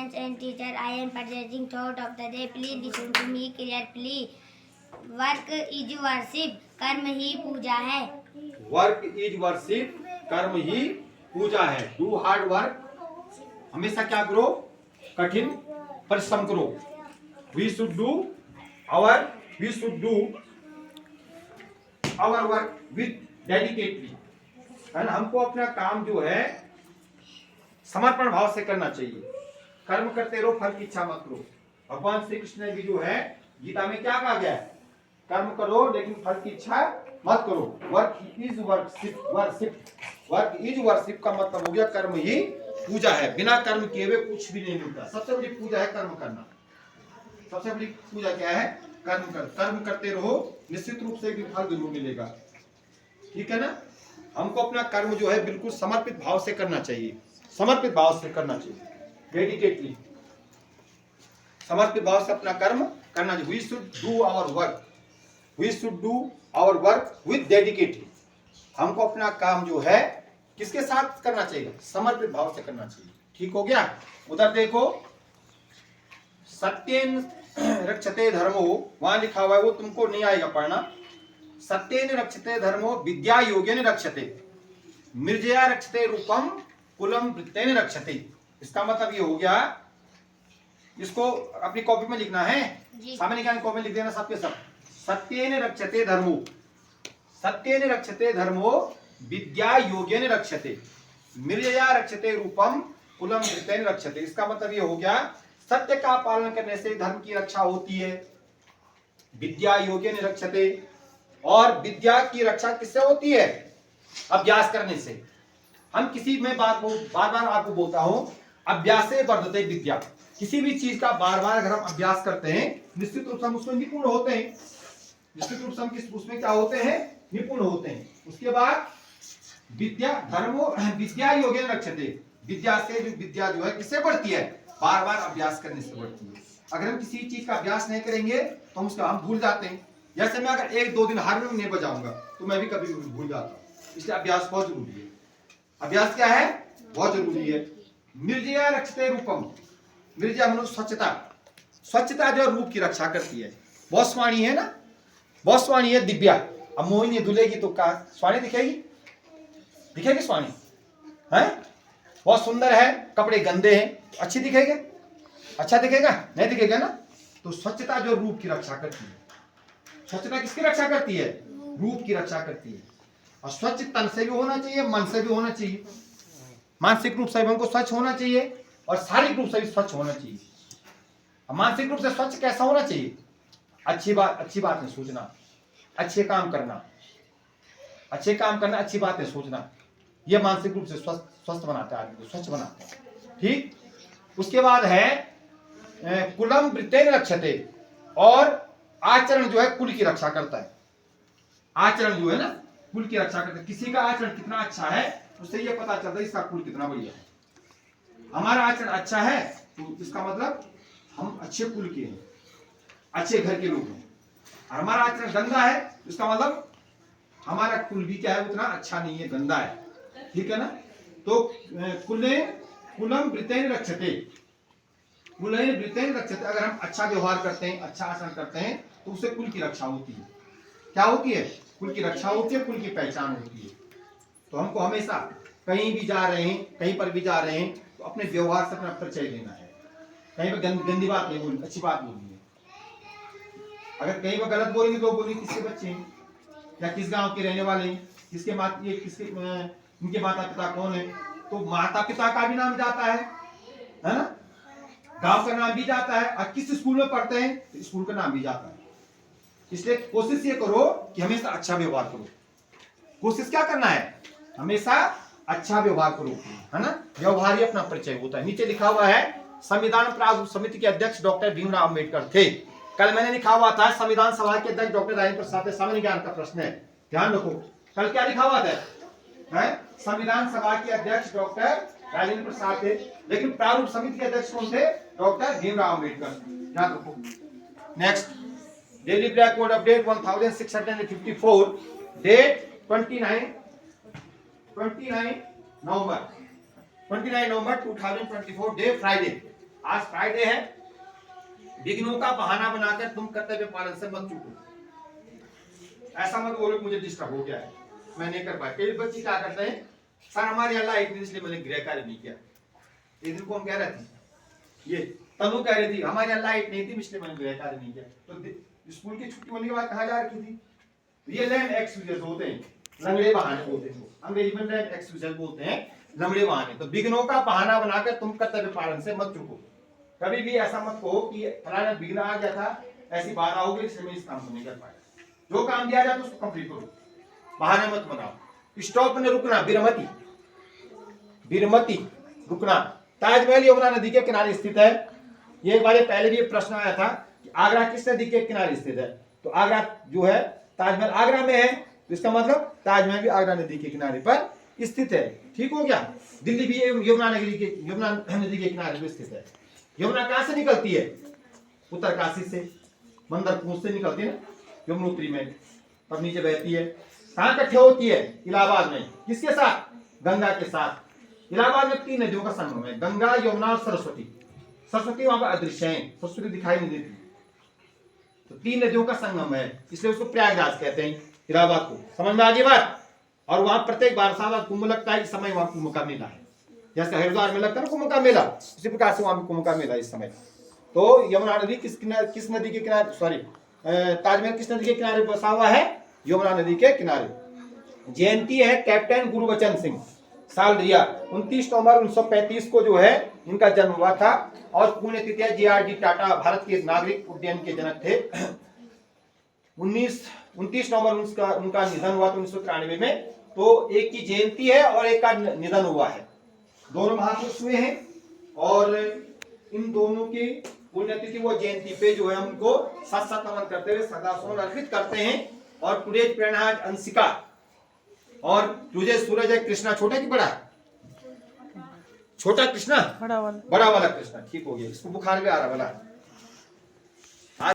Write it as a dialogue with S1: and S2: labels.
S1: students and teacher. I am presenting thought of the day. Please listen to me carefully. Work is worship. कर्म ही पूजा है.
S2: Work is worship. कर्म ही पूजा है. Do hard work. हमेशा क्या करो? कठिन परिश्रम करो. We should do our work with dedicatedly. है ना? हमको अपना काम जो है समर्पण भाव से करना चाहिए. कर्म करते रहो, फल की इच्छा मत करो. भगवान श्री कृष्ण ने भी जो है गीता में क्या कहा गया है? कर्म करो लेकिन फल की इच्छा मत करो. वर्क इज वर्शिप का मतलब हो गया कर्म ही पूजा है. बिना कर्म किए हुए कुछ भी नहीं मिलता. सबसे बड़ी पूजा है कर्म करना. सबसे बड़ी पूजा क्या है? कर्म करते रहो, निश्चित रूप से भी फल जरूर मिलेगा. ठीक है ना? हमको अपना कर्म जो है बिल्कुल समर्पित भाव से करना चाहिए. समर्पित भाव से करना चाहिए. डेडिकेटली समर्पित भाव से अपना कर्म करना चाहिए. We should do our work with dedicatedly. हमको अपना काम जो है किसके साथ करना चाहिए? समर्पित भाव से करना चाहिए. ठीक हो गया? उधर देखो, सत्येन रक्षते धर्मो, वहां लिखा हुआ है, वो तुमको नहीं आएगा पढ़ना. सत्येन रक्षते धर्मो विद्या योगेन रक्षते मिर्जया रक्षते रूपम कुलम वृत्तेन रक्षते. इसका मतलब ये हो गया, इसको अपनी कॉपी में लिखना है. सामने क्या कॉपी में लिख देना सबके सब. सत्येन रक्षते धर्मो विद्या योगेन रक्षते मिर्जया रक्षते रूपम कुलम वृत्तेन रक्षते. इसका मतलब ये हो गया, सत्य का पालन करने से धर्म की रक्षा होती है. विद्या योगेन रक्षते, और विद्या की रक्षा किससे होती है? अभ्यास करने से. हम किसी में बार बार आपको बोलता हूं, अभ्यास से वर्धते विद्या. किसी भी चीज का बार बार अगर हम अभ्यास करते हैं, निश्चित रूप से हम उसमें निपुण होते हैं. निश्चित रूप से हम उसमें क्या होते हैं? निपुण होते हैं. उसके बाद विद्या योगेन रक्षते. विद्या से विद्या जो है किससे बढ़ती है? बार बार अभ्यास करने से बढ़ती है. अगर हम किसी चीज का अभ्यास नहीं करेंगे तो हम भूल जाते हैं. जैसे मैं अगर 1-2 दिन हारमोनियम नहीं बजाऊंगा तो मैं भी कभी भूल जाता हूँ. इसलिए अभ्यास बहुत जरूरी है. अभ्यास क्या है? बहुत जरूरी है. मिर्जया रक्षते रूपम. मिर्जया मतलब स्वच्छता जो रूप की रक्षा करती है. बहुत स्वाणी है ना, बहुत स्वाणी है दिव्या. अब मोहिनी धुलेगी तो क्या स्वाणी दिखेगी स्वाणी है? बहुत सुंदर है, कपड़े गंदे हैं, अच्छी दिखेगा? अच्छा दिखेगा? नहीं दिखेगा ना. तो स्वच्छता जो रूप की रक्षा करती है. स्वच्छता किसकी रक्षा करती है? रूप की रक्षा करती है. और स्वच्छ तन से भी होना चाहिए, मन से भी होना चाहिए. मानसिक रूप से भी हमको स्वच्छ होना चाहिए और शारीरिक रूप से भी स्वच्छ होना चाहिए. मानसिक रूप से स्वच्छ कैसा होना चाहिए? अच्छी बात में सोचना, अच्छे काम करना, अच्छी बातें सोचना. यह मानसिक रूप से स्वस्थ बनाता है, आदमी को स्वच्छ बनाता है. ठीक. उसके बाद है कुलम वृत्तेन रक्षते, और आचरण जो है कुल की रक्षा करता है. आचरण जो है ना कुल की रक्षा करता है. किसी का आचरण कितना अच्छा है उससे ये पता चलता है इसका कुल कितना बढ़िया है. हमारा आचरण अच्छा है तो इसका मतलब हम अच्छे कुल के हैं, अच्छे घर के लोग हैं. हमारा आचरण गंदा है तो इसका मतलब हमारा कुल भी क्या है? उतना अच्छा नहीं है, गंदा है. ठीक है ना? तो कुलम वृत्तेन रक्षते. अगर हम अच्छा व्यवहार करते हैं, अच्छा आचरण करते हैं तो उससे कुल की रक्षा होती है. क्या होती है? कुल की रक्षा होती है, कुल की पहचान होती है. तो हमको हमेशा कहीं भी जा रहे हैं, कहीं पर भी जा रहे हैं तो अपने व्यवहार से अपना परिचय देना है. कहीं पर गंदी बात नहीं बोलनी, अच्छी बात बोलनी है. अगर कहीं पर गलत बोलेंगे तो बोलेंगे किसके बच्चे हैं या किस गांव के रहने वाले हैं, इनके माता पिता कौन है. तो माता पिता का भी नाम जाता है ना, गांव का नाम भी जाता है, और किस स्कूल में पढ़ते हैं तो स्कूल का नाम भी जाता है. इसलिए कोशिश ये करो कि हमेशा अच्छा व्यवहार करो. कोशिश क्या करना है? हमेशा अच्छा व्यवहार करो, है ना. व्यवहार ही अपना परिचय होता है. नीचे लिखा हुआ है, संविधान प्रारूप समिति के अध्यक्ष डॉक्टर भीमराव अम्बेडकर थे. कल मैंने लिखा हुआ था संविधान सभा के अध्यक्ष डॉक्टर राजेंद्र प्रसाद. सामान्य ज्ञान का प्रश्न है, ध्यान रखो. कल क्या लिखा हुआ था? संविधान सभा के अध्यक्ष डॉक्टर राजेंद्र प्रसाद थे, लेकिन प्रारूप समिति के अध्यक्ष कौन थे? डॉक्टर भीमराव अम्बेडकर. याद रखो. Next, daily blackboard update 1654, date 29 नवंबर 29 नवंबर 2024, डे फ्राइडे. आज फ्राइडे है, विघ्नों का बहाना बनाकर तुम कर्तव्य पालन से मत चूको। ऐसा मत बोलो मुझे डिस्टर्ब हो गया है, मैं नहीं कर पाया। कई बच्चे क्या करते हैं, सर हमारे अल्लाह एक दिन इसलिए मैंने गृह कार्य नहीं किया। एक दिन को हम कह रहे थे, ये तनु कह रही थी हमारे अल्लाह एक नहीं थी इसलिए मैंने गृह कार्य नहीं किया। तो स्कूल की छुट्टी होने के बाद कहाँ जा रखी थी? रियल एंड एक्सक्यूजेस होते हैं, लंगड़े बहाने बोलते हैं, अंग्रेजी में एक्सक्यूजेस बोलते हैं, लंगड़े बहाने। तो विघ्नों का बहाना बनाकर तुम कर्तव्य पालन से मत चूको। कभी भी ऐसा मत कहो कि फलाना विघ्न आ गया था, ऐसी बाधा हो गई इसलिए मैं इस काम को नहीं कर पाया। जो काम दिया जाए तो उसको कंप्लीट करो, बहाने मत बनाओ। स्टॉप में रुकना, विरमति, विरमति रुकना। ताजमहल यमुना नदी के किनारे स्थित है। ये एक बार पहले भी प्रश्न आया था कि आगरा किस नदी के किनारे स्थित है, तो आगरा जो है ताजमहल आगरा में है, तो इसका मतलब ताजमहल भी आगरा नदी के किनारे पर स्थित है। ठीक हो गया। दिल्ली भी यमुना नदी के किनारे पर स्थित है। यमुना कहां से निकलती है? उत्तरकाशी से, मंदरपूर से निकलती है ना, यमुनोत्री में, तब नीचे बहती है। कहां इकट्ठे होती है? इलाहाबाद में। किसके साथ? गंगा के साथ। इलाहाबाद में 3 नदियों का संगम है, गंगा, यमुना और सरस्वती। सरस्वती वहां पर अदृश्य है, सरस्वती दिखाई नहीं देती। तो 3 नदियों का संगम है, इसलिए उसको प्रयागराज कहते हैं, इलाहाबाद को। समझ में आ गई बात? और वहां प्रत्येक बार साल कुंभ लगता है। इस समय वहां कुंभ का मेला है, जैसे हरिद्वार में लगता है ना कुंभ का मेला, इसी प्रकार से वहां भी कुंभ का मेला इस समय। तो यमुना नदी किस नदी के किनारे, सॉरी ताजमहल किस नदी के किनारे बसा हुआ है? यमुना नदी के किनारे। जयंती है कैप्टन गुरबचन सिंह, साल रिया 29 नवंबर 1935 को जो है इनका जन्म हुआ था। और पुण्यतिथि है JRD टाटा, भारत के नागरिक उड्डयन के जनक थे। 29 नवंबर उनका निधन हुआ था 1993 में। तो एक की जयंती है और एक का निधन हुआ है, दोनों महापुरुष हुए हैं। और इन दोनों की पुण्यतिथि वो जयंती पे जो है उनको सत नमन करते हुए श्रद्धासुमन अर्पित करते हैं। और टुडे प्रेरणा अंशिका, और तुझे सूरज है कृष्णा, छोटा कि बड़ा? छोटा कृष्णा, बड़ा वाला कृष्णा। ठीक हो गया, इसको बुखार भी आ रहा वाला।